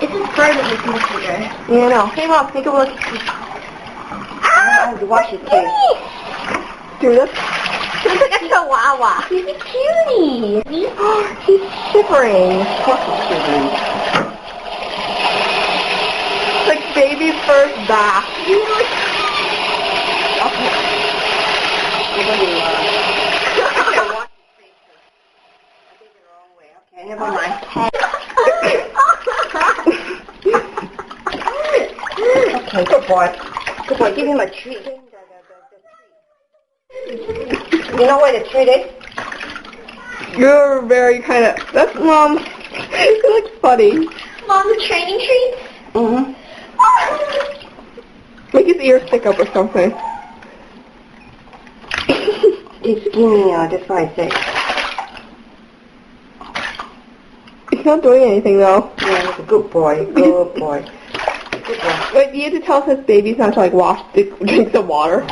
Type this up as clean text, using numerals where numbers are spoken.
It's just part of this mosquito. Yeah, I know. Hey, Mom, take a look. I have to wash his face. Dude, that's like a chihuahua. He's a cutie. He's shivering. Shivering. Like baby's first bath. Okay, never mind. Okay, good boy. Good boy, give him a treat. Give him the treat. You know where the treat is? You're very kind of... That's Mom. You look funny. Mom, the training treats? Mm-hmm. Make his ears stick up or something. He's skinny, that's why I say. He's not doing anything though. Yeah, he's a good boy. Good boy. Good boy. Wait, you have to tell us his baby's not to like drink some water.